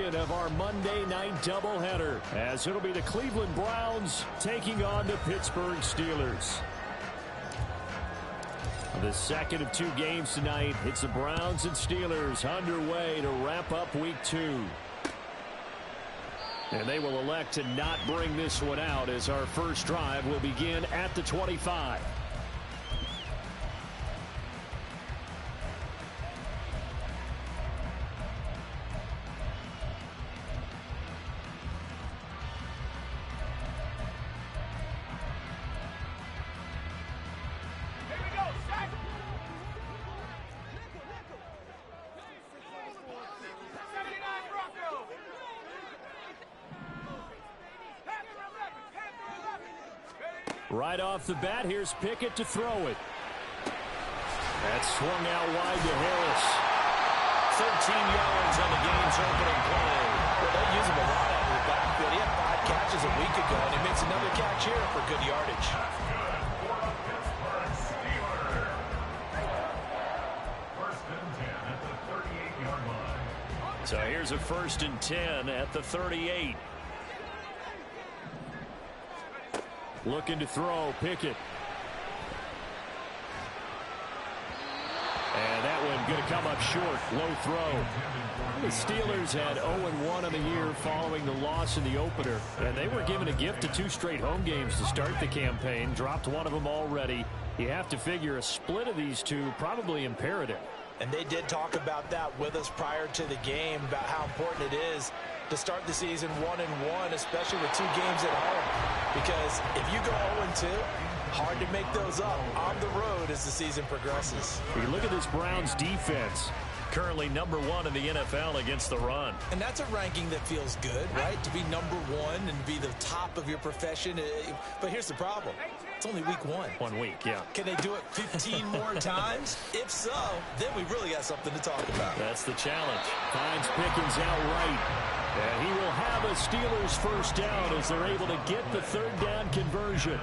edition of our Monday night doubleheader, as it'll be the Cleveland Browns taking on the Pittsburgh Steelers. The second of two games tonight. It's the Browns and Steelers underway to wrap up week 2. And they will elect to not bring this one out, as our first drive will begin at the 25. Right off the bat, here's Pickett to throw it. That's swung out wide to Harris. 13 yards on the game's opening play. Well, they use him a lot out of the backfield. He had 5 catches a week ago, and he makes another catch here for good yardage. So here's a 1st and 10 at the 38. Looking to throw, Pickett. And that one going to come up short. Low throw. The Steelers had 0-1 on the year following the loss in the opener. And they were given a gift of 2 straight home games to start the campaign. Dropped one of them already. You have to figure a split of these two probably imperative. And they did talk about that with us prior to the game, about how important it is to start the season 1-1, especially with 2 games at home. Because if you go 0-2, hard to make those up on the road as the season progresses. You look at this Browns defense. Currently number 1 in the NFL against the run. And that's a ranking that feels good, right? To be number 1 and be the top of your profession. But here's the problem. It's only week 1. 1 week, yeah. Can they do it 15 more times? If so, then we really got something to talk about. That's the challenge. Finds Pickens out right. And he will have a Steelers first down as they're able to get the 3rd down conversion.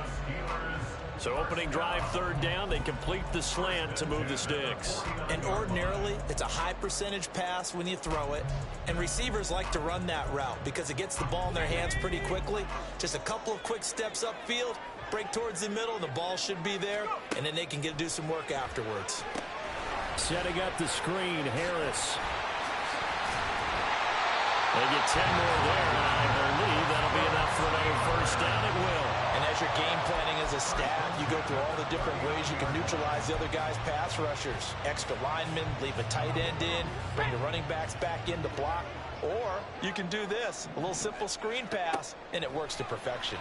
So opening drive 3rd down, they complete the slant to move the sticks. And ordinarily, it's a high percentage pass when you throw it. And receivers like to run that route because it gets the ball in their hands pretty quickly. Just a couple of quick steps upfield, break towards the middle, the ball should be there, and then they can do some work afterwards. Setting up the screen, Harris. They get 10 more there, and I believe that'll be enough for another first down. It will. And as you're game planning as a staff, you go through all the different ways you can neutralize the other guy's pass rushers. Extra linemen, leave a tight end in, bring the running backs back in to block. Or you can do this, a little simple screen pass, and it works to perfection.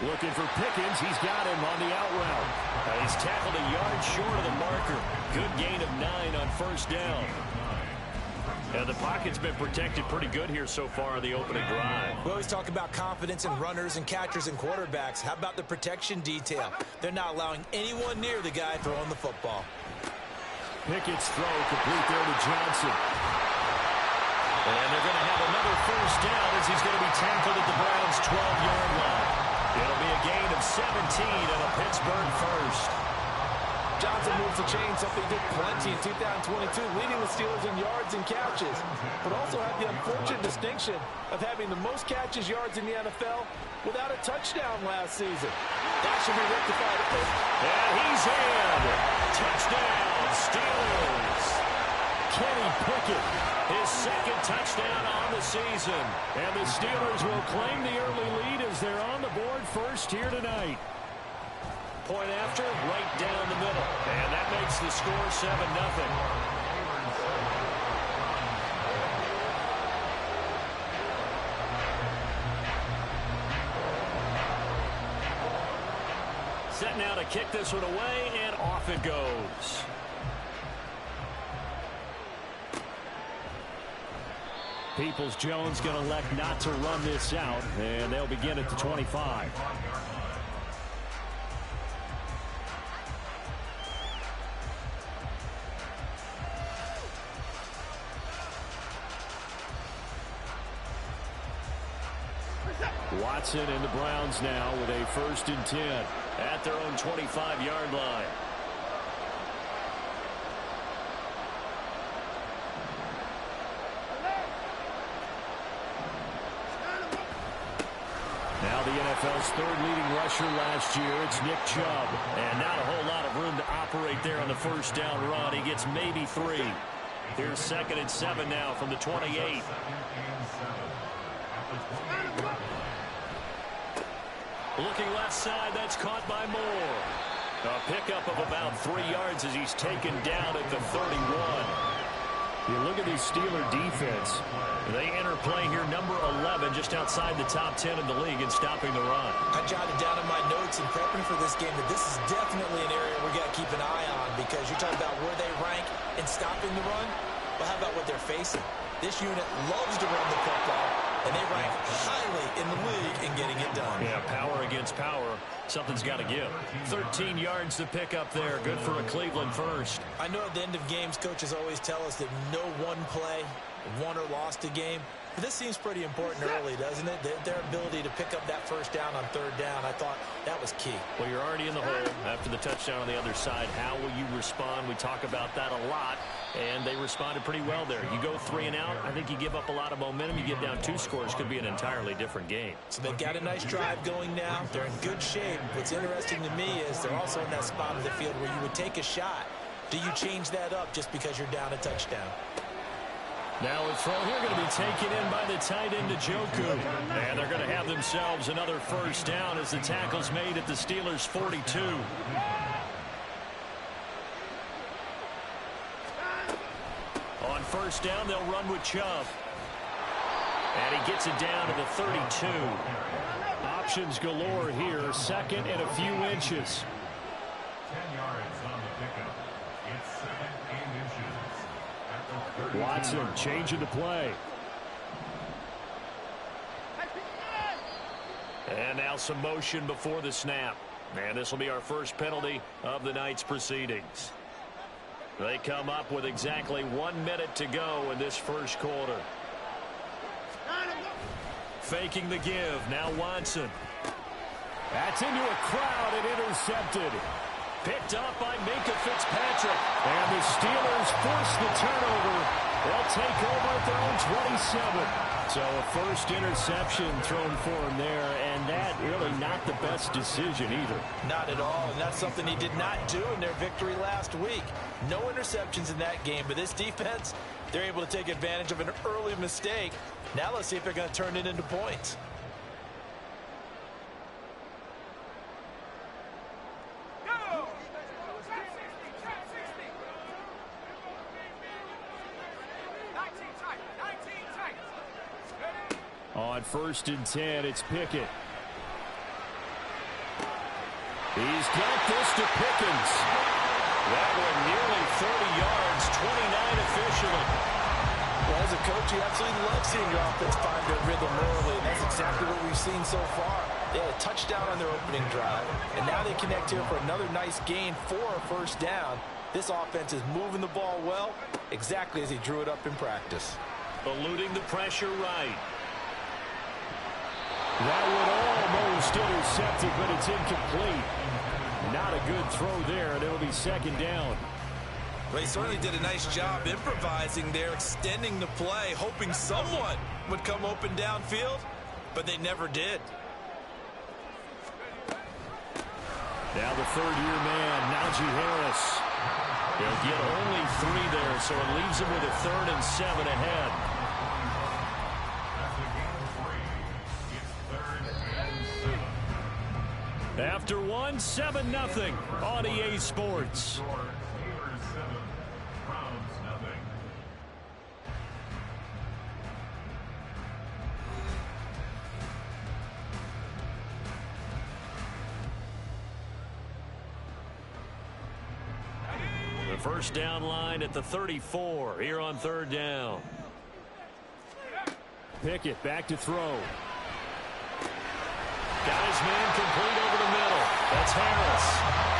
Looking for Pickens. He's got him on the out route. He's tackled a yard short of the marker. Good gain of 9 on first down. And the pocket's been protected pretty good here so far on the opening drive. We always talk about confidence in runners and catchers and quarterbacks. How about the protection detail? They're not allowing anyone near the guy throwing the football. Pickett's throw complete there to Johnson. And they're going to have another first down as he's going to be tackled at the Browns' 12-yard line. It'll be a gain of 17 and a Pittsburgh first. Johnson moves the chain, something he did plenty in 2022, leading the Steelers in yards and catches, but also had the unfortunate distinction of having the most catches yards in the NFL without a touchdown last season. That should be rectified. And he's in. Touchdown, Steelers. Kenny Pickett, his 2nd touchdown on the season. And the Steelers will claim the early lead as they're on the board first here tonight. Point after, right down the middle. And that makes the score 7-0. Set now to kick this one away, and off it goes. Peoples-Jones going to elect not to run this out, and they'll begin at the 25. Watson and the Browns now with a 1st and 10 at their own 25-yard line. the NFL's third leading rusher last year. It's Nick Chubb. And not a whole lot of room to operate there on the first down run. He gets maybe 3. Here's 2nd and 7 now from the 28. Looking left side, that's caught by Moore. A pickup of about 3 yards as he's taken down at the 31. You look at the Steeler defense. They enter play here number 11, just outside the top 10 in the league in stopping the run. I jotted down in my notes in prepping for this game that this is definitely an area we got to keep an eye on, because you're talking about where they rank in stopping the run. Well, how about what they're facing? This unit loves to run the football, and they rank highly in the league in getting it done. Yeah, power against power. Something's got to give. 13 yards to pick up there. Good for a Cleveland first. I know at the end of games, coaches always tell us that no one play won or lost a game. But this seems pretty important early, doesn't it? Their ability to pick up that first down on 3rd down, I thought that was key. Well, you're already in the hole after the touchdown on the other side. How will you respond? We talk about that a lot, and they responded pretty well there. You go 3 and out, I think you give up a lot of momentum. You get down 2 scores, could be an entirely different game. So they've got a nice drive going now. They're in good shape. What's interesting to me is they're also in that spot of the field where you would take a shot. Do you change that up just because you're down a touchdown? Now a throw here going to be taken in by the tight end, Njoku. And they're going to have themselves another first down as the tackle's made at the Steelers' 42. On first down, they'll run with Chubb. And he gets it down to the 32. Options galore here. 2nd and a few inches. 10 yards on the pickup. It's 2nd and inches. Watson changing the play. And now some motion before the snap. And this will be our first penalty of the night's proceedings. They come up with exactly 1 minute to go in this first quarter. Faking the give. Now Watson. That's into a crowd and intercepted. Picked up by Minka Fitzpatrick. And the Steelers force the turnover. They'll take over at their own 27. So a first interception thrown for him there, and that really not the best decision either. Not at all, and that's something he did not do in their victory last week. No interceptions in that game, but this defense, they're able to take advantage of an early mistake. Now let's see if they're going to turn it into points. On 1st and 10, it's Pickett. He's got this to Pickens. That one nearly 30 yards, 29 officially. Well, as a coach, you absolutely love seeing your offense find their rhythm early, and that's exactly what we've seen so far. They had a touchdown on their opening drive, and now they connect here for another nice gain for a first down. This offense is moving the ball well, exactly as he drew it up in practice. Eluding the pressure right. That one almost intercepted, but it's incomplete. Not a good throw there, and it'll be 2nd down. Well, he certainly did a nice job improvising there, extending the play, hoping someone would come open downfield, but they never did. Now the 3rd-year man, Najee Harris. He'll get only 3 there, so it leaves him with a 3rd and 7 ahead. After 1, 7-0 on EA Sports. The first down line at the 34 here on 3rd down. Pickett back to throw. Got his man complete over the middle. That's Harris.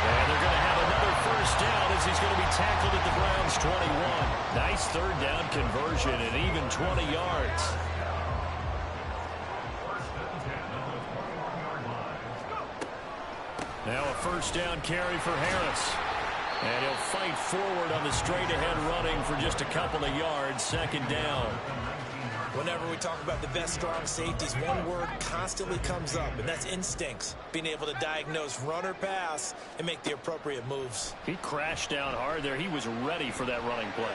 And they're going to have another first down as he's going to be tackled at the Browns' 21. Nice 3rd down conversion and even 20 yards. Now a first down carry for Harris. And he'll fight forward on the straight-ahead running for just a couple of yards. 2nd down. Whenever we talk about the best strong safeties, one word constantly comes up, and that's instincts. Being able to diagnose run or pass and make the appropriate moves. He crashed down hard there. He was ready for that running play.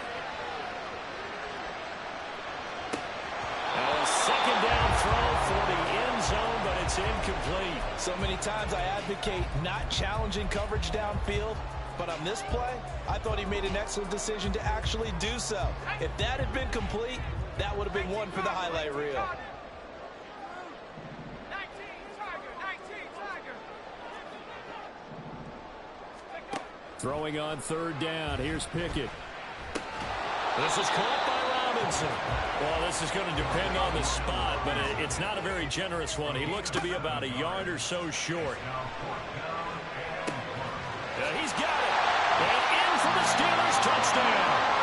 A second down throw for the end zone, but it's incomplete. So many times I advocate not challenging coverage downfield, but on this play, I thought he made an excellent decision to actually do so. If that had been complete, that would have been one for the highlight reel. Throwing on third down. Here's Pickett. This is caught by Robinson. Well, this is going to depend on the spot, but it's not a very generous one. He looks to be about a yard or so short. He's got it. And in for the Steelers touchdown.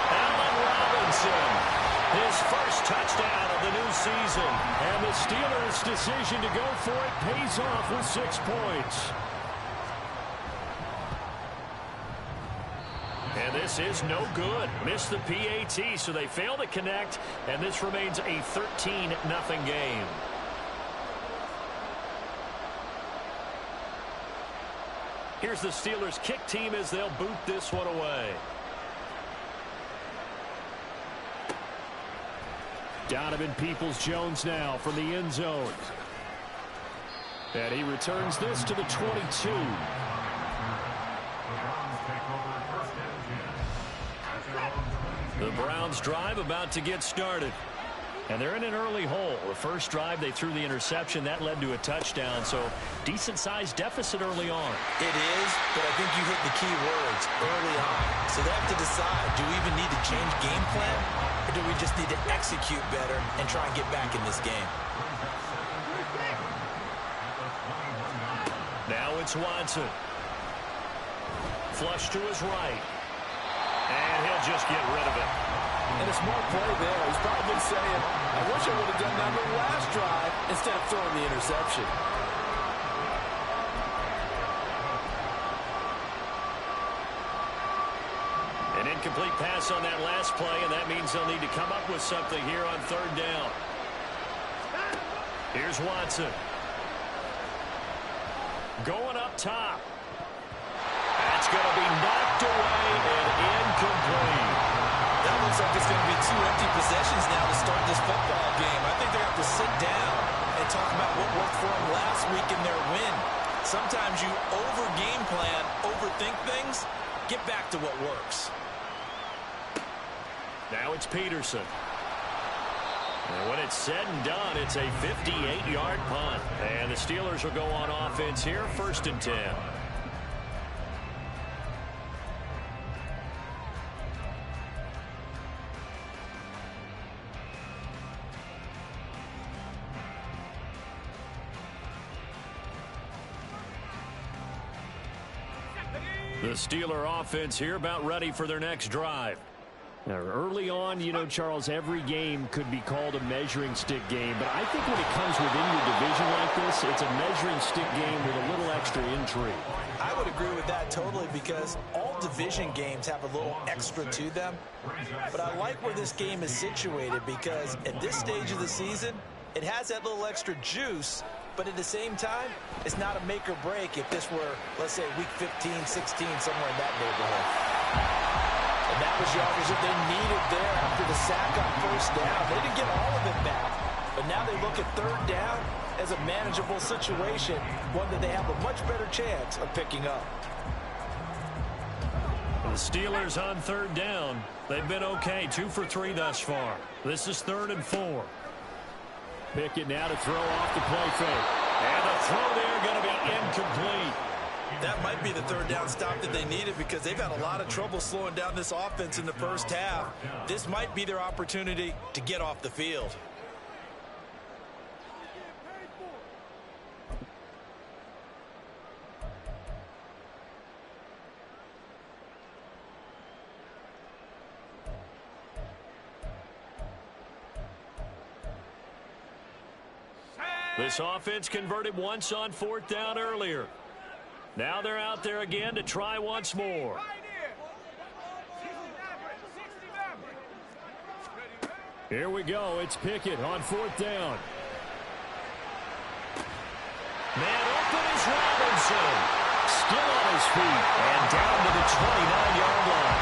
Allen Robinson, his first touchdown of the new season. And the Steelers' decision to go for it pays off with 6 points. And this is no good. Missed the PAT, so they fail to connect, and this remains a 13-0 game. Here's the Steelers' kick team as they'll boot this one away. Donovan Peoples-Jones now from the end zone. And he returns this to the 22. The Browns drive about to get started. And they're in an early hole. The first drive, they threw the interception. That led to a touchdown. So decent-sized deficit early on. It is, but I think you hit the key words early on. So they have to decide, do we even need to change game plan? Or do we just need to execute better and try and get back in this game? Now it's Watson. Flush to his right. And he'll just get rid of it. And a smart play there. He's probably saying, I wish I would have done that on the last drive instead of throwing the interception. An incomplete pass on that last play, and that means they'll need to come up with something here on third down. Here's Watson. Going up top. That's going to be knocked away and incomplete. That looks like it's going to be 2 empty possessions now to start this football game. I think they have to sit down and talk about what worked for them last week in their win. Sometimes you over-game plan, overthink things, get back to what works. Now it's Peterson. And when it's said and done, it's a 58-yard punt. And the Steelers will go on offense here, 1st and 10. The Steeler offense here about ready for their next drive. Now, early on, you know, Charles, every game could be called a measuring stick game. But I think when it comes within your division like this, it's a measuring stick game with a little extra intrigue. I would agree with that totally because all division games have a little extra to them. But I like where this game is situated because at this stage of the season, it has that little extra juice. But at the same time, it's not a make or break if this were, let's say, week 15, 16, somewhere in that neighborhood. And that was yardage that they needed there after the sack on first down. They didn't get all of it back, but now they look at third down as a manageable situation, one that they have a much better chance of picking up. The Steelers on third down. They've been okay, 2 for 3 thus far. This is 3rd and 4. Pickett now to throw off the play fake. And the throw there going to be incomplete. That might be the third down stop that they needed because they've had a lot of trouble slowing down this offense in the first half. This might be their opportunity to get off the field. This offense converted once on 4th down earlier. Now they're out there again to try once more. Here we go. It's Pickett on 4th down. Man open is Robinson. Still on his feet and down to the 29-yard line.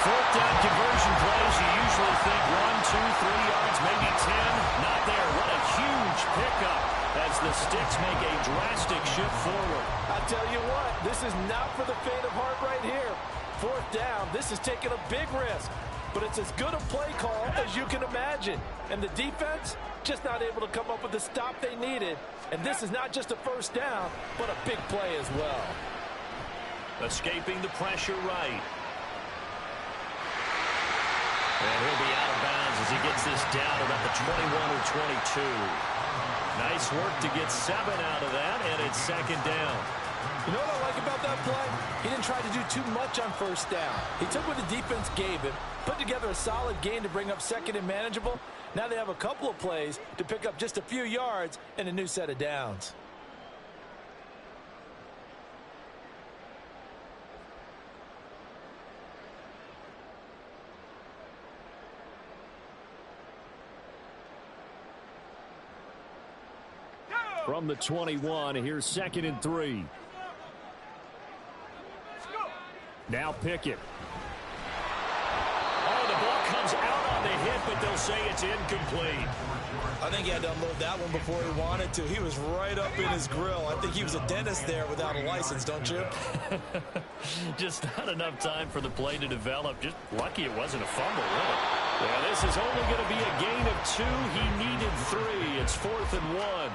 4th down conversion plays, you usually think 1, 2, 3 yards, maybe 10. Not there. What a huge pickup as the Sticks make a drastic shift forward. I tell you what, this is not for the faint of heart right here. 4th down, this is taking a big risk. But it's as good a play call as you can imagine. And the defense just not able to come up with the stop they needed. And this is not just a 1st down, but a big play as well. Escaping the pressure right. And he'll be out of bounds as he gets this down about the 21 or 22. Nice work to get 7 out of that, and it's 2nd down. You know what I like about that play? He didn't try to do too much on 1st down. He took what the defense gave him, put together a solid gain to bring up 2nd and manageable. Now they have a couple of plays to pick up just a few yards and a new set of downs. From the 21, here's 2nd and 3. Now Pickett. Oh, the ball comes out on the hit, but they'll say it's incomplete. I think he had to unload that one before he wanted to. He was right up in his grill. I think he was a dentist there without a license, don't you? Just not enough time for the play to develop. Just lucky it wasn't a fumble, really. Yeah, this is only going to be a gain of 2. He needed 3. It's 4th and 1.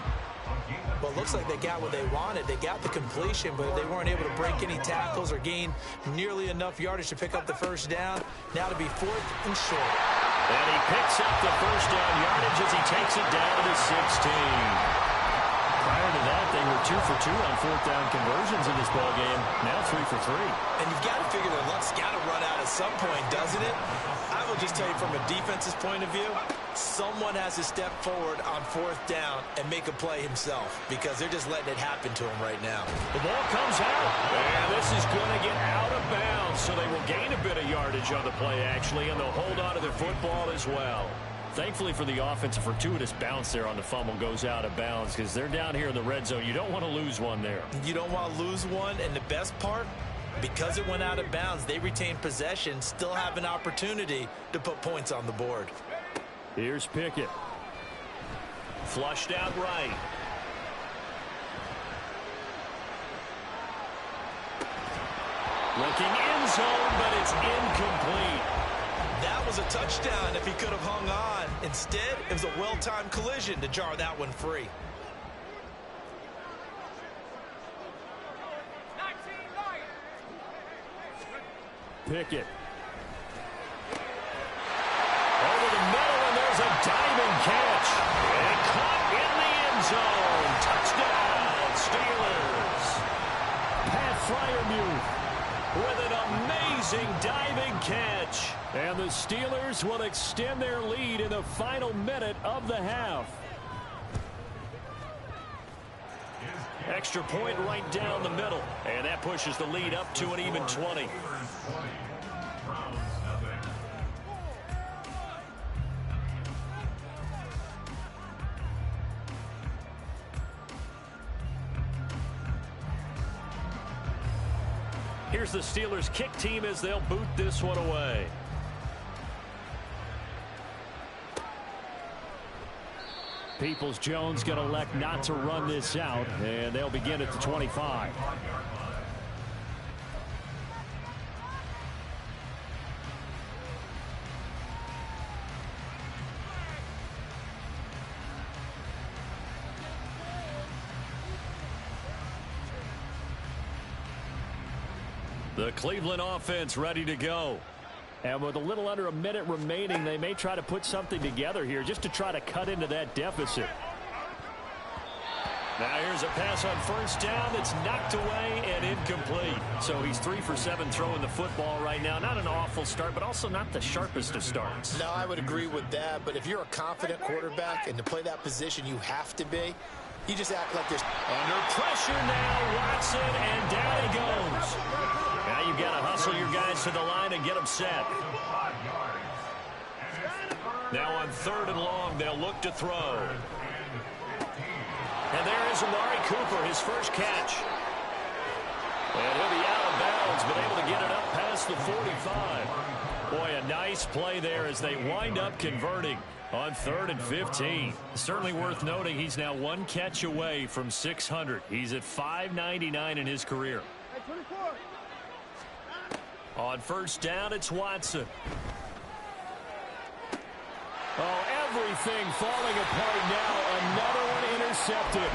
Well, it looks like they got what they wanted. They got the completion, but they weren't able to break any tackles or gain nearly enough yardage to pick up the 1st down. Now to be 4th and short. And he picks up the 1st down yardage as he takes it down to the 16. Prior to that, they were 2 for 2 on 4th down conversions in this ballgame. Now 3 for 3. And you've got to figure their luck's got to run out at some point, doesn't it? I will just tell you from a defense's point of view, someone has to step forward on 4th down and make a play himself because they're just letting it happen to him right now. The ball comes out, and this is going to get out of bounds, so they will gain a bit of yardage on the play, actually, and they'll hold on to their football as well. Thankfully for the offense, a fortuitous bounce there on the fumble goes out of bounds because they're down here in the red zone. You don't want to lose one there. You don't want to lose one, and the best part, because it went out of bounds, they retain possession, still have an opportunity to put points on the board. Here's Pickett. Flushed out right. Looking end zone, but it's incomplete. That was a touchdown if he could have hung on. Instead, it was a well-timed collision to jar that one free. Pickett. Over the middle, and there's a diving catch. And caught in the end zone. Touchdown, Steelers. Pat Freiermuth with an amazing diving catch. And the Steelers will extend their lead in the final minute of the half. Extra point right down the middle. And that pushes the lead up to an even 20. Here's the Steelers kick team as they'll boot this one away. Peoples-Jones going to elect not to run this out, and they'll begin at the 25. The Cleveland offense ready to go. And with a little under a minute remaining, they may try to put something together here just to try to cut into that deficit. Now here's a pass on 1st down that's knocked away and incomplete. So he's 3 for 7 throwing the football right now. Not an awful start, but also not the sharpest of starts. No, I would agree with that. But if you're a confident quarterback and to play that position you have to be, you just act like there's... Under pressure now, Watson, and down he goes. Now you've got to hustle your guys to the line and get them set. Now on 3rd and long, they'll look to throw. And there is Amari Cooper, his first catch. And he'll be out of bounds, but able to get it up past the 45. Boy, a nice play there as they wind up converting on 3rd and 15. Certainly worth noting he's now 1 catch away from 600. He's at 599 in his career. On 1st down, it's Watson. Oh, everything falling apart now. Another one intercepted.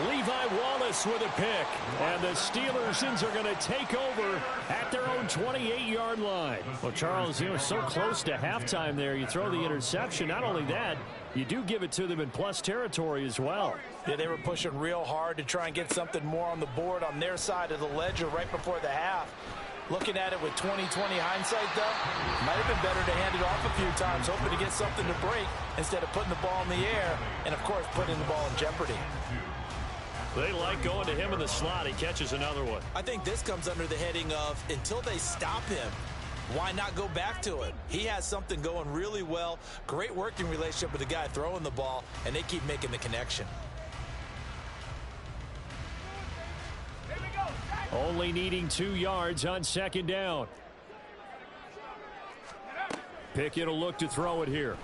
Levi Wallace with a pick. And the Steelers are going to take over at their own 28-yard line. Well, Charles, so close to halftime there. You throw the interception. Not only that, you do give it to them in plus territory as well. Yeah, they were pushing real hard to try and get something more on the board on their side of the ledger right before the half. Looking at it with 20/20 hindsight, though, might have been better to hand it off a few times, hoping to get something to break instead of putting the ball in the air and, of course, putting the ball in jeopardy. They like going to him in the slot. He catches another one. I think this comes under the heading of until they stop him, why not go back to it? He has something going really well, great working relationship with the guy throwing the ball, and they keep making the connection. Only needing 2 yards on 2nd down. Pickett will look to throw it here.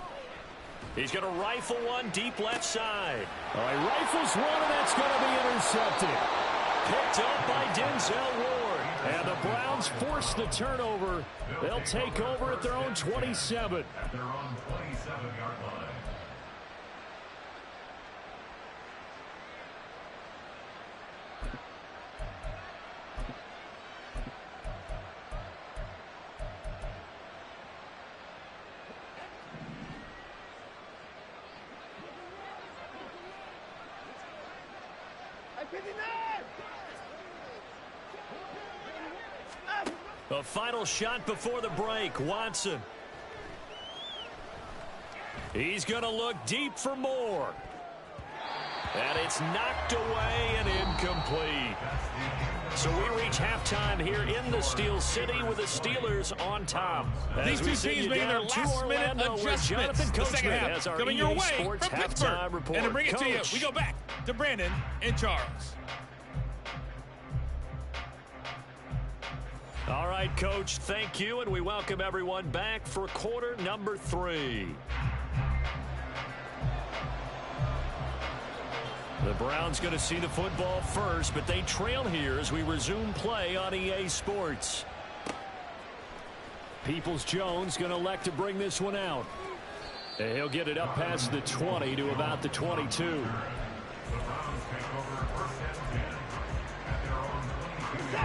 He's going to rifle one deep left side. All right, rifles one, and that's going to be intercepted. Picked up by Denzel Ward. And the Browns force the turnover. They'll take over at their own 27. At their own 27-yard line. The final shot before the break, Watson. He's going to look deep for more. And it's knocked away and incomplete. So we reach halftime here in the Steel City with the Steelers on top. These two teams making their last-minute adjustments. The second half coming your way from Pittsburgh. And to bring it to you, we go back to Brandon and Charles. All right, Coach, thank you, and we welcome everyone back for quarter number 3. The Browns going to see the football first, but they trail here as we resume play on EA Sports. Peoples-Jones going to elect to bring this one out. And he'll get it up past the 20 to about the 22.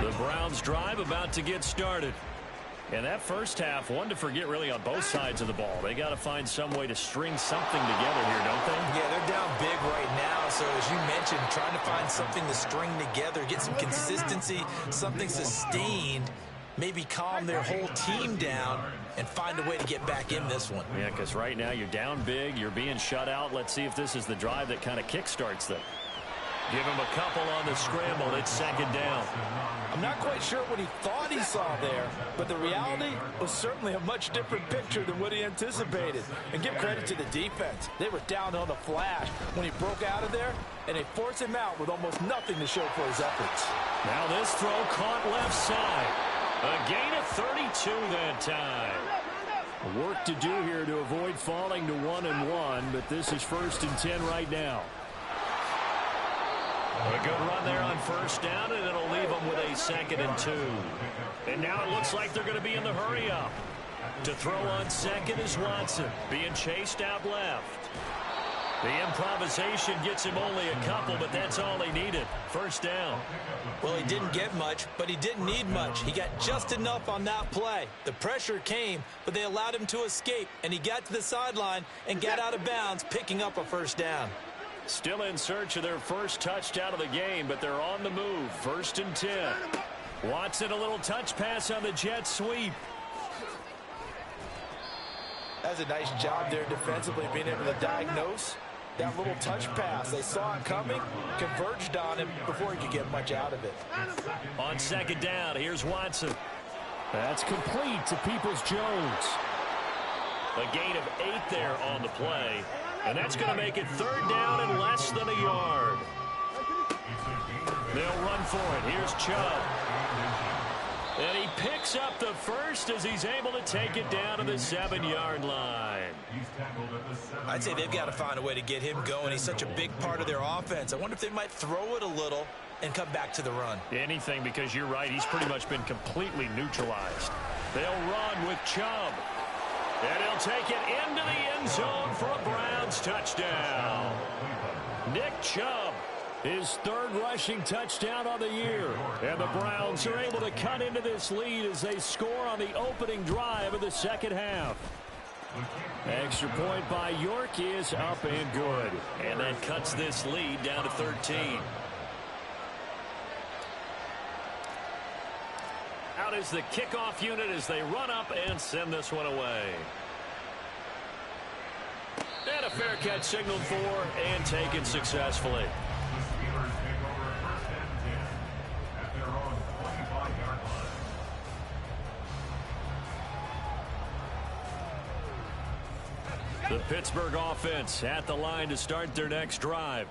The Browns drive about to get started. And that first half, one to forget really on both sides of the ball. They got to find some way to string something together here, don't they? Yeah, they're down big right now. So as you mentioned, trying to find something to string together, get some consistency, something sustained, maybe calm their whole team down and find a way to get back in this one. Yeah, because right now you're down big, you're being shut out. Let's see if this is the drive that kind of kickstarts them. Give him a couple on the scramble. It's 2nd down. I'm not quite sure what he thought he saw there, but the reality was certainly a much different picture than what he anticipated. And give credit to the defense. They were down on the flash when he broke out of there, and they forced him out with almost nothing to show for his efforts. Now this throw caught left side. A gain of 32 that time. Work to do here to avoid falling to 1-1, but this is 1st and 10 right now. A good run there on 1st down, and it'll leave them with a 2nd and 2. And now it looks like they're going to be in the hurry up. To throw on 2nd is Watson, being chased out left. The improvisation gets him only a couple, but that's all he needed. 1st down. Well, he didn't get much, but he didn't need much. He got just enough on that play. The pressure came, but they allowed him to escape, and he got to the sideline and got out of bounds, picking up a 1st down. Still in search of their first touchdown of the game, but they're on the move. 1st and 10. Watson, a little touch pass on the jet sweep. That's a nice job there defensively, being able to diagnose that little touch pass. They saw it coming, converged on him before he could get much out of it. On 2nd down, here's Watson. That's complete to Peoples-Jones. A gain of 8 there on the play. And that's going to make it 3rd down and less than a yard. They'll run for it. Here's Chubb. And he picks up the first as he's able to take it down to the 7-yard line. I'd say they've got to find a way to get him going. He's such a big part of their offense. I wonder if they might throw it a little and come back to the run. Anything, because you're right. He's pretty much been completely neutralized. They'll run with Chubb. And he'll take it into the end zone for a Browns touchdown. Nick Chubb, his 3rd rushing touchdown on the year. And the Browns are able to cut into this lead as they score on the opening drive of the second half. Extra point by York is up and good. And that cuts this lead down to 13. Out is the kickoff unit as they run up and send this one away. And a fair catch signaled for and taken successfully. The Pittsburgh offense at the line to start their next drive.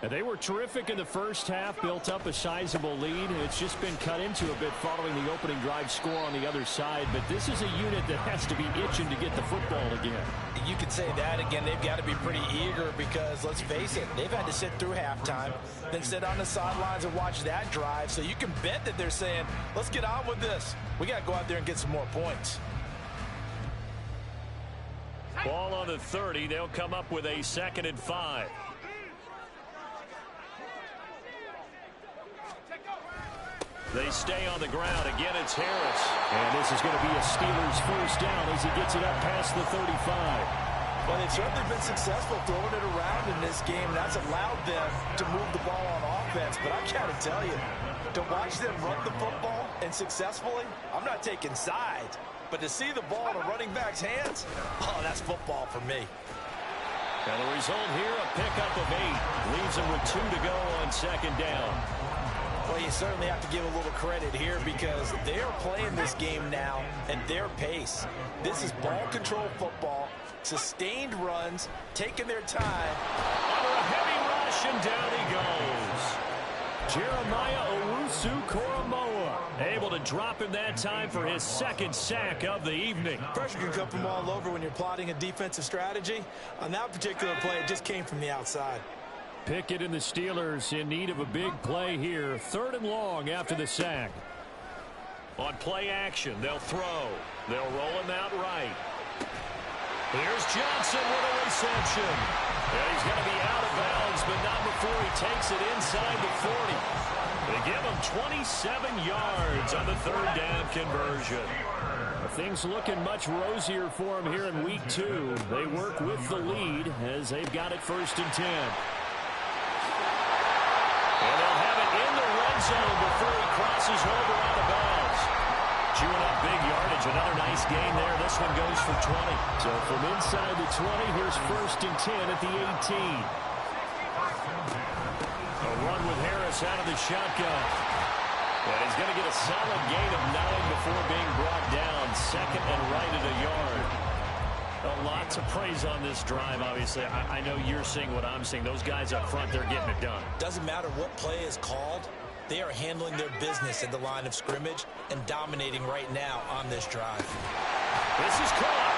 And they were terrific in the first half, built up a sizable lead. It's just been cut into a bit following the opening drive score on the other side. But this is a unit that has to be itching to get the football again. You could say that again. They've got to be pretty eager because, let's face it, they've had to sit through halftime, then sit on the sidelines and watch that drive. So you can bet that they're saying, let's get on with this. We got to go out there and get some more points. Ball on the 30. They'll come up with a 2nd and 5. They stay on the ground. Again, it's Harris. And this is going to be a Steelers first down as he gets it up past the 35. Well, they've certainly been successful throwing it around in this game. That's allowed them to move the ball on offense. But I got to tell you, to watch them run the football and successfully, I'm not taking sides. But to see the ball in a running back's hands, oh, that's football for me. And the result here, a pickup of 8. Leaves them with 2 to go on 2nd down. Well, you certainly have to give a little credit here because they are playing this game now at their pace. This is ball control football, sustained runs, taking their time. Under a heavy rush, and down he goes. Jeremiah Owusu-Koramoah able to drop him that time for his 2nd sack of the evening. Pressure can come from all over when you're plotting a defensive strategy. On that particular play, it just came from the outside. Pickett and the Steelers in need of a big play here. 3rd and long after the sack. On play action, they'll throw. They'll roll him out right. Here's Johnson with a reception. Yeah, he's going to be out of bounds, but not before he takes it inside the 40. They give him 27 yards on the 3rd down conversion. Things looking much rosier for him here in week 2. They work with the lead as they've got it 1st and 10. And they'll have it in the red zone before he crosses over out of bounds. Chewing up big yardage. Another nice gain there. This one goes for 20. So from inside the 20, here's 1st and 10 at the 18. A run with Harris out of the shotgun. And he's going to get a solid gain of 9 before being brought down. 2nd and right at a yard. Lots of praise on this drive, obviously. I know you're seeing what I'm seeing. Those guys up front, they're getting it done. Doesn't matter what play is called. They are handling their business at the line of scrimmage and dominating right now on this drive. This is caught.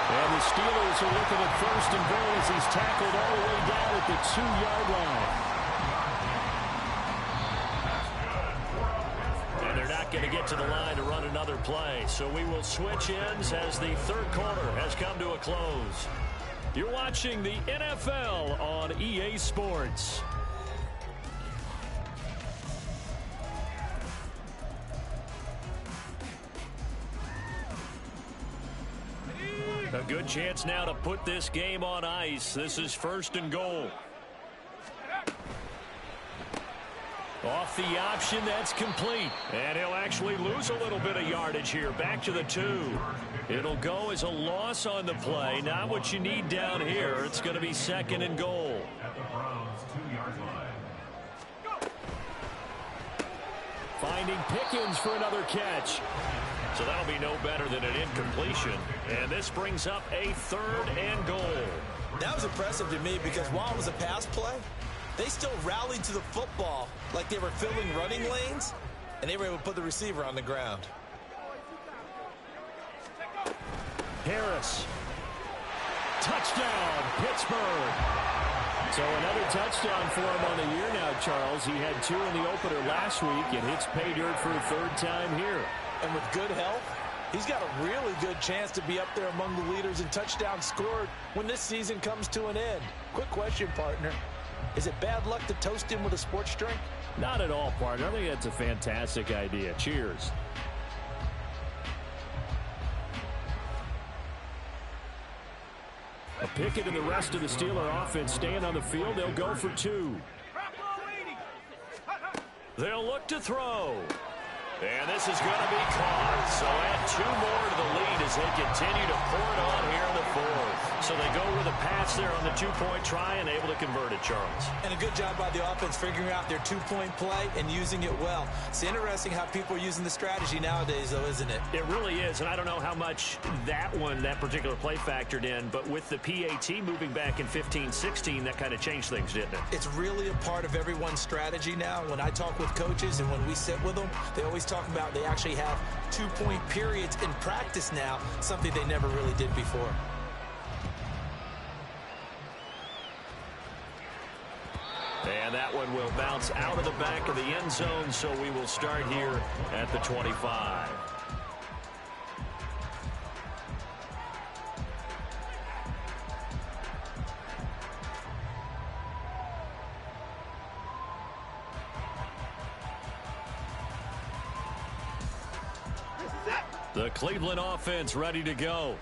And the Steelers are looking at 1st and goal as he's tackled all the way down at the 2-yard line. Going to get to the line to run another play. So we will switch ends as the 3rd quarter has come to a close. You're watching the NFL on EA Sports. A good chance now to put this game on ice. This is 1st and goal. Off the option, that's complete. And he'll actually lose a little bit of yardage here. Back to the 2. It'll go as a loss on the play. Not what you need down here. It's going to be 2nd and goal. At the Browns' 2-yard line. Finding Pickens for another catch. So that'll be no better than an incompletion. And this brings up a 3rd and goal. That was impressive to me because while it was a pass play, they still rallied to the football like they were filling running lanes, and they were able to put the receiver on the ground. Harris. Touchdown, Pittsburgh. So another touchdown for him on the year now, Charles. He had 2 in the opener last week and hits pay dirt for a 3rd time here. And with good health, he's got a really good chance to be up there among the leaders in touchdowns scored when this season comes to an end. Quick question, partner. Is it bad luck to toast him with a sports drink? Not at all, partner. I think that's a fantastic idea. Cheers. A Pickett and the rest of the Steeler offense staying on the field. They'll go for 2. They'll look to throw. And this is going to be caught. So add 2 more to the lead as they continue to pour it on here in the 4th. So they go with a pass there on the 2-point try and able to convert it, Charles. And a good job by the offense figuring out their 2-point play and using it well. It's interesting how people are using the strategy nowadays, though, isn't it? It really is, and I don't know how much that particular play factored in, but with the PAT moving back in 15-16, that kind of changed things, didn't it? It's really a part of everyone's strategy now. When I talk with coaches and when we sit with them, they always talk about they actually have 2-point periods in practice now, something they never really did before. And that one will bounce out of the back of the end zone, so we will start here at the 25. The Cleveland offense ready to go.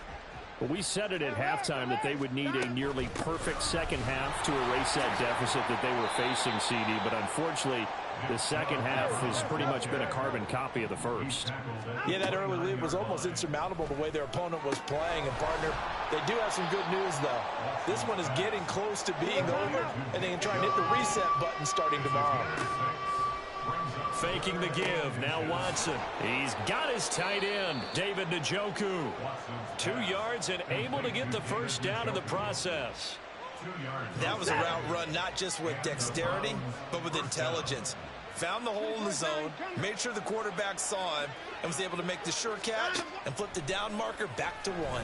Well, we said it at halftime that they would need a nearly perfect second half to erase that deficit that they were facing, CD. But unfortunately, the second half has pretty much been a carbon copy of the first. Yeah, that early lead was almost insurmountable the way their opponent was playing. And, partner, they do have some good news, though. This one is getting close to being over, and they can try and hit the reset button starting tomorrow. Faking the give. Now Watson. He's got his tight end, David Njoku. 2 yards and able to get the first down in the process. That was a route run not just with dexterity, but with intelligence. Found the hole in the zone, made sure the quarterback saw him, and was able to make the sure catch and flip the down marker back to 1.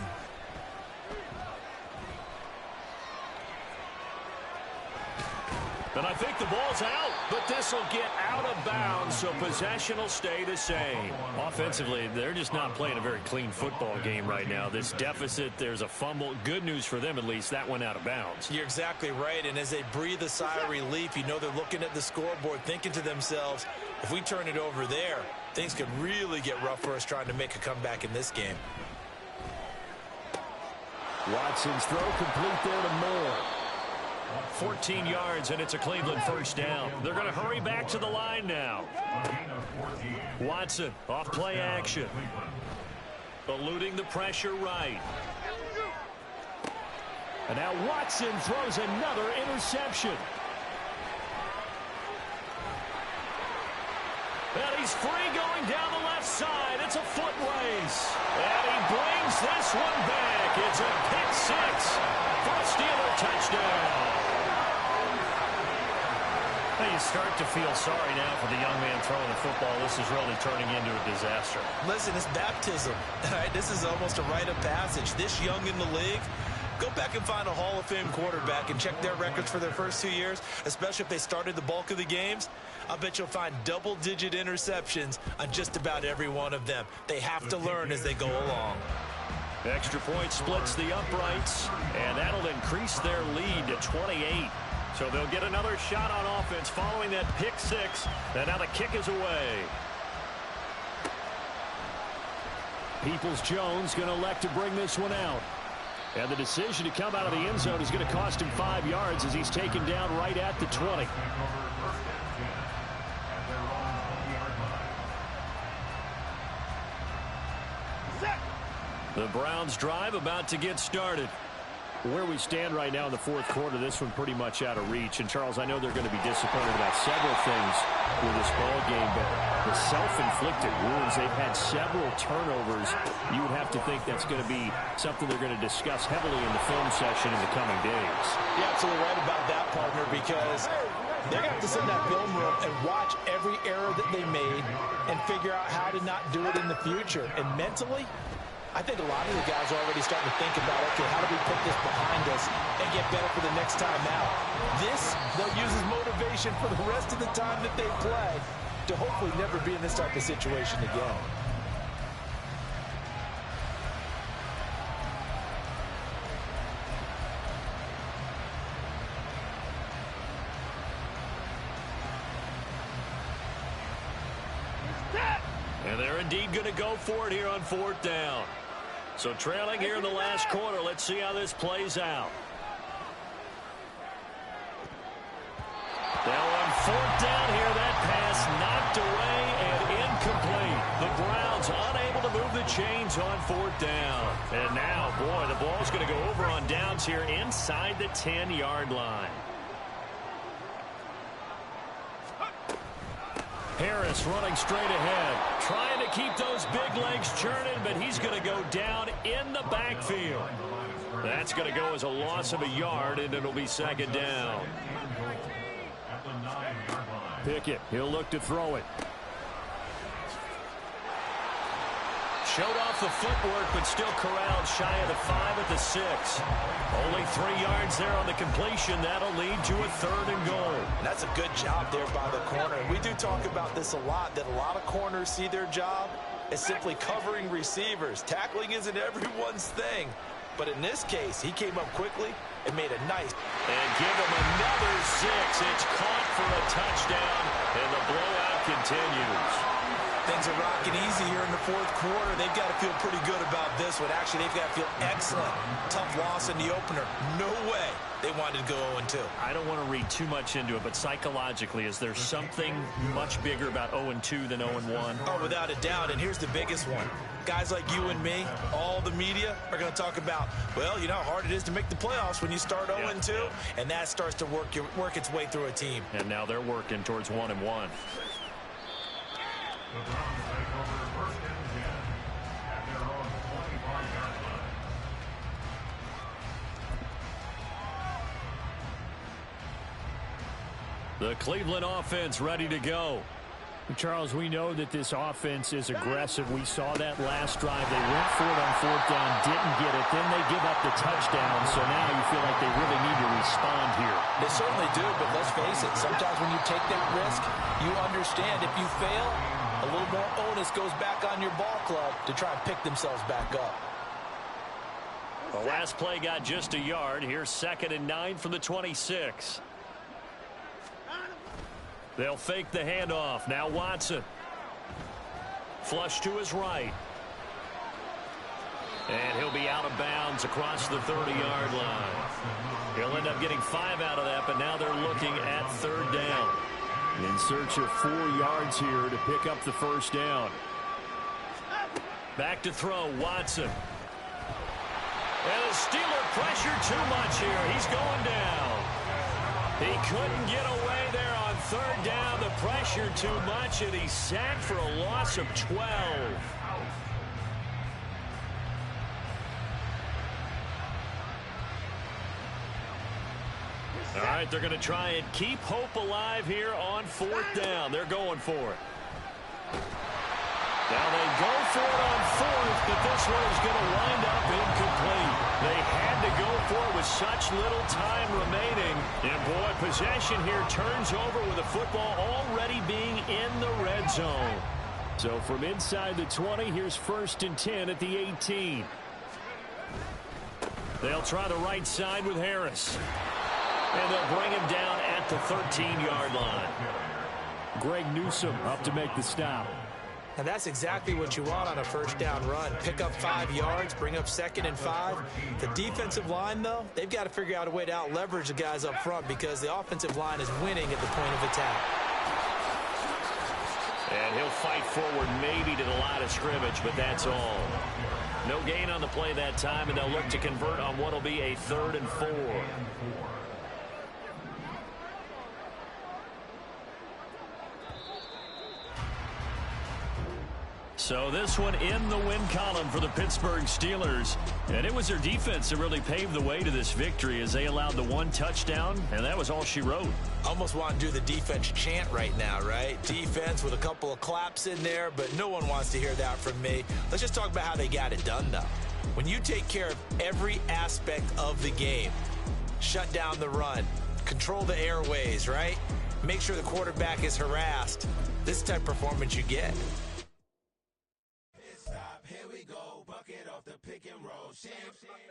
And I think the ball's out, but this will get out of bounds, so possession will stay the same. Offensively, they're just not playing a very clean football game right now. This deficit, there's a fumble. Good news for them, at least. That went out of bounds. You're exactly right, and as they breathe a sigh of relief, you know they're looking at the scoreboard, thinking to themselves, if we turn it over there, things could really get rough for us trying to make a comeback in this game. Watson's throw complete there to Moore. 14 yards, and it's a Cleveland first down. They're going to hurry back to the line now. Watson off play action. Eluding the pressure right. And now Watson throws another interception. And he's free going down the left side. It's a foot race. And he brings this one back. It's a pick 6 for a Steeler touchdown. Now you start to feel sorry now for the young man throwing the football. This is really turning into a disaster. Listen, it's baptism. All right, this is almost a rite of passage. This young in the league, go back and find a Hall of Fame quarterback and check their records for their first 2 years, especially if they started the bulk of the games. I'll bet you'll find double-digit interceptions on just about every one of them. They have to learn as they go along. Extra point splits the uprights, and that'll increase their lead to 28. So they'll get another shot on offense following that pick 6, and now the kick is away. Peoples-Jones going to elect to bring this one out. And the decision to come out of the end zone is going to cost him 5 yards as he's taken down right at the 20. The Browns drive about to get started. Where we stand right now in the fourth quarter, this one pretty much out of reach. And, Charles, I know they're going to be disappointed about several things with this ball game, but the self-inflicted wounds, they've had several turnovers. You would have to think that's going to be something they're going to discuss heavily in the film session in the coming days. You're absolutely right about that, partner, because they're going to have to sit in that film room and watch every error that they made and figure out how to not do it in the future. And mentally, I think a lot of the guys are already starting to think about, okay, how do we put this behind us and get better for the next time out? This, they'll use as motivation for the rest of the time that they play to hopefully never be in this type of situation again. And they're indeed going to go for it here on fourth down. So trailing here in the last quarter. Let's see how this plays out. Now on fourth down here, that pass knocked away and incomplete. The Browns unable to move the chains on fourth down. And now, boy, the ball's going to go over on downs here inside the 10-yard line. Harris running straight ahead, trying to keep those big legs churning, but he's going to go down in the backfield. That's going to go as a loss of a yard, and it'll be second down. Pickett, he'll look to throw it. Showed off the footwork, but still corralled shy of the 5 at the 6. Only 3 yards there on the completion. That'll lead to a 3rd and goal. And that's a good job there by the corner. We do talk about this a lot, that a lot of corners see their job as simply covering receivers. Tackling isn't everyone's thing. But in this case, he came up quickly and made a nice. And give him another 6. It's caught for a touchdown, and the blowout continues. Things are rocking easy here in the fourth quarter. They've got to feel pretty good about this one. Actually, they've got to feel excellent. Tough loss in the opener. No way they wanted to go 0-2. I don't want to read too much into it, but psychologically, is there something much bigger about 0-2 than 0-1? Oh, without a doubt, and here's the biggest one. Guys like you and me, all the media, are going to talk about, well, you know how hard it is to make the playoffs when you start 0-2, and that starts to work its way through a team. And now they're working towards 1-1. The Browns take over first and 10 at their own 25-yard line. The Cleveland offense ready to go. Charles, we know that this offense is aggressive. We saw that last drive. They went for it on fourth down, didn't get it. Then they give up the touchdown. So now you feel like they really need to respond here. They certainly do, but let's face it. Sometimes when you take that risk, you understand if you fail, a little more onus goes back on your ball club to try and pick themselves back up. The last play got just a yard. Here's 2nd and 9 from the 26. They'll fake the handoff. Now Watson. Flush to his right. And he'll be out of bounds across the 30-yard line. He'll end up getting 5 out of that, but now they're looking at 3rd down. In search of 4 yards here to pick up the first down. Back to throw, Watson. And the Steeler pressure too much here. He's going down. He couldn't get away there on 3rd down. The pressure too much, and he's sacked for a loss of 12. All right, they're going to try and keep hope alive here on 4th down. They're going for it. Now they go for it on 4th, but this one is going to wind up incomplete. They had to go for it with such little time remaining. And boy, possession here turns over with the football already being in the red zone. So from inside the 20, here's 1st and 10 at the 18. They'll try the right side with Harris. And they'll bring him down at the 13-yard line. Greg Newsome up to make the stop. And that's exactly what you want on a 1st down run. Pick up 5 yards, bring up 2nd and 5. The defensive line, though, they've got to figure out a way to out-leverage the guys up front because the offensive line is winning at the point of attack. And he'll fight forward maybe to the line of scrimmage, but that's all. No gain on the play that time, and they'll look to convert on what will be a 3rd and 4. So this one in the win column for the Pittsburgh Steelers. And it was their defense that really paved the way to this victory as they allowed the 1 touchdown, and that was all she wrote. Almost want to do the defense chant right now, right? Defense with a couple of claps in there, but no one wants to hear that from me. Let's just talk about how they got it done, though. When you take care of every aspect of the game, shut down the run, control the airways, right? Make sure the quarterback is harassed. This is the type of performance you get.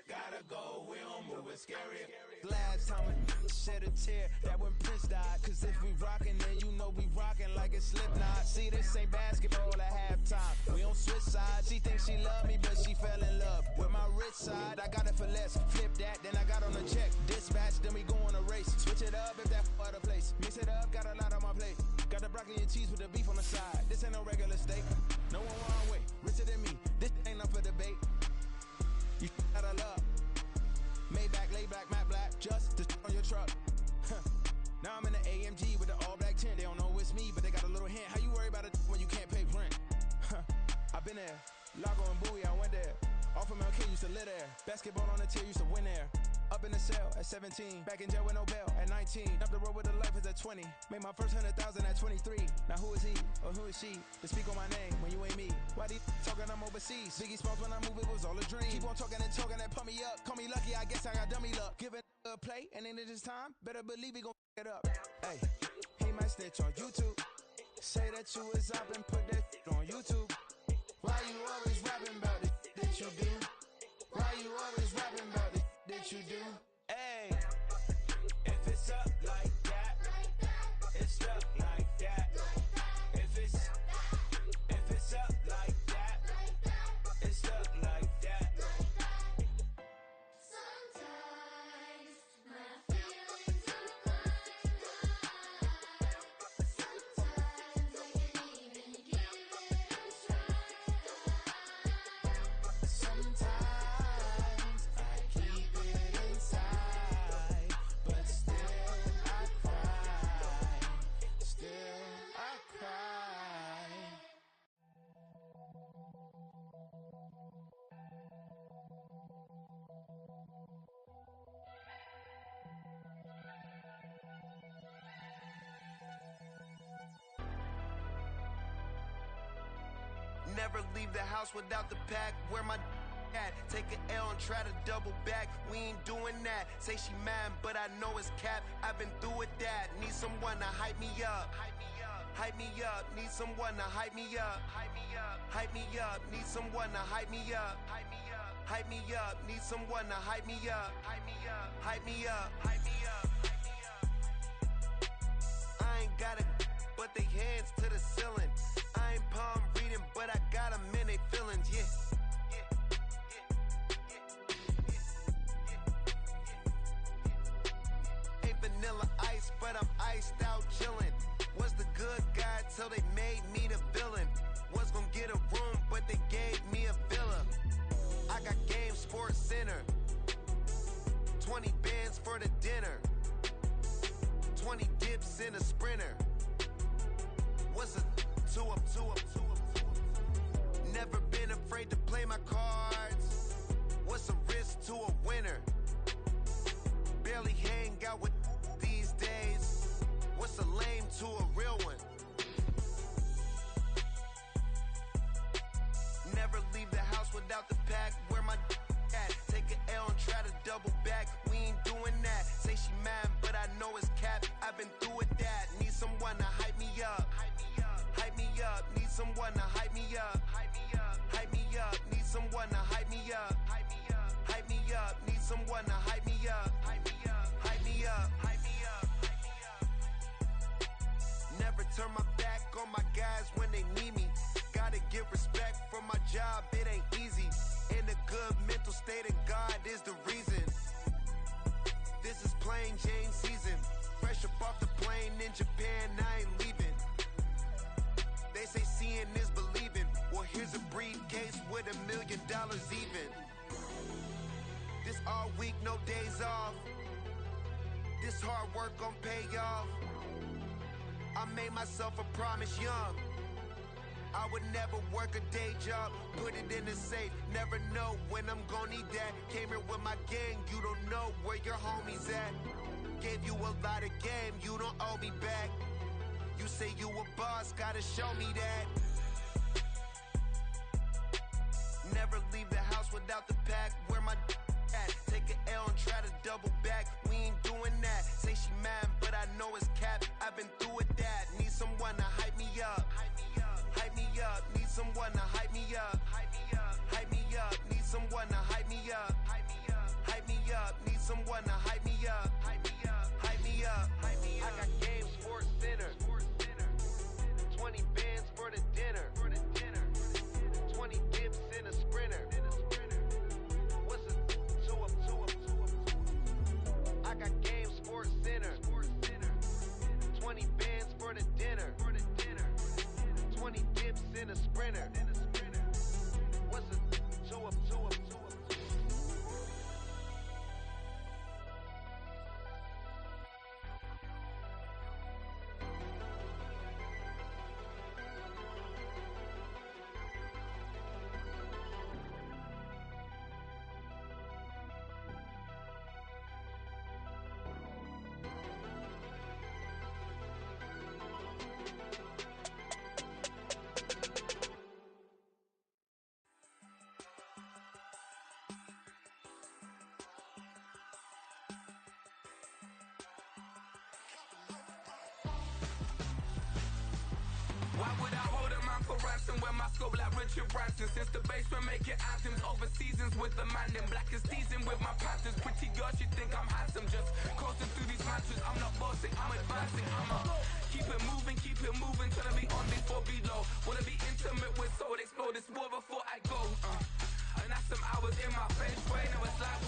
Gotta go, we don't move it scary. Last time I shed a tear, that when Prince died. Cause if we rockin', then you know we rockin' like a Slipknot. See, this ain't basketball at halftime. We don't switch sides. She thinks she love me, but she fell in love with my rich side. I got it for less. Flip that, then I got on a check. Dispatch, then we go on a race. Switch it up if that other place. Mix it up, got a lot on my plate. Got the broccoli and cheese with the beef on the side. This ain't no regular steak. No one wrong way. Richer than me. This ain't up for debate. You gotta love. Maybach, lay black, matte black, just to on your truck. Now I'm in the AMG with the all black tint. They don't know it's me, but they got a little hint. How you worry about it when you can't pay rent? I've been there. Lago and Bowie, I went there. Off of MLK, used to live there. Basketball on the tier, used to win there. Up in the cell at 17. Back in jail with no bail at 19. Up the road with the life is at 20. Made my first 100,000 at 23. Now who is he or who is she to speak on my name when you ain't me? Why they talking I'm overseas? Biggie Smalls when I move it was all a dream. Keep on talking and talking and pump me up. Call me lucky, I guess I got dummy luck. Give it a play and then it is time. Better believe he gon' it up. Hey, he might snitch on YouTube. Say that you was up and put that on YouTube. Why you always rapping about it that you do? Why you always rapping about it that you do? Hey, if it's up like that, it's up like that. If it's up like that, it's up like that. Sometimes my feelings are flying high. Sometimes I can't even give it a try. Sometimes I keep it inside, but still I cry. Still I cry. Never leave the house without the pack. Where my at? Take an L and try to double back. We ain't doing that. Say she mad, but I know it's cap. I've been through with that. Need someone to hype me up. Hype me up. Need someone to hype me up. Hype me up. Need someone to hype me up. Hype me up. Need someone to hype me up. Hype me up. I ain't got it, but they hands to the ceiling. I ain't palm reading, but I got them in they feelings, yeah. Ain't vanilla ice, but I'm iced out chillin'. Was the good guy till they made me the villain. Was gonna get a room, but they gave me a villa. I got game, Sports Center. 20 bands for the dinner. 20 dips in a Sprinter. What's a two up? Never been afraid to play my cards. What's a risk to a winner? Barely hang out with these days. What's a lame to a real one? Never leave the house without the pack. Where my at? Take an L and try to double back. We ain't doing that. Say she mad, but I know it's cap. I've been through with that. Need someone to hype me up. Hype me up. Need someone to hype me up. Hype me up. Need someone to hype me up. Hype me up. Need someone to hype me up. Hype me up. Never turn my back on my guys when they need me. Gotta give respect for my job, it ain't easy. In a good mental state and God is the reason. This is plain Jane season. Fresh up off the plane in Japan, I ain't leaving. They say seeing is believing. Well, here's a briefcase with $1 million was even. This all week, no days off. This hard work gon' pay off. I made myself a promise young. I would never work a day job, put it in the safe, never know when I'm gon' need that. Came here with my gang, you don't know where your homies at. Gave you a lot of game, you don't owe me back. You say you a boss, gotta show me that. Never leave the house without the pack, where my at? Take an L and try to double back, we ain't doing that. Say she mad, but I know it's cap, I've been through it that. Need someone to hype me up. Hype me up, need someone to hype me up. Hype me up, need someone to hype me up. Hype me up, need someone to hype me up. Hype me up. I got game, sports dinner. 20 bands for the dinner. 20 dips in a sprinter. What's a 2 up? I got game, sports center. 20 bands for the dinner. 20 dips in a sprinter. What's a 2 up? Why would I hold a man for ransom when my scope like Richard Branson? Since the basement making anthems over seasons with the man in black is teasing with my Panthers. Pretty girl, she think I'm handsome, just coasting through these mantras. I'm not bossing, I'm advancing. I'ma keep it moving, trying to be on before below. Wanna be intimate with soul, explore this war before I go. And that's some hours in my face, way. Now it's like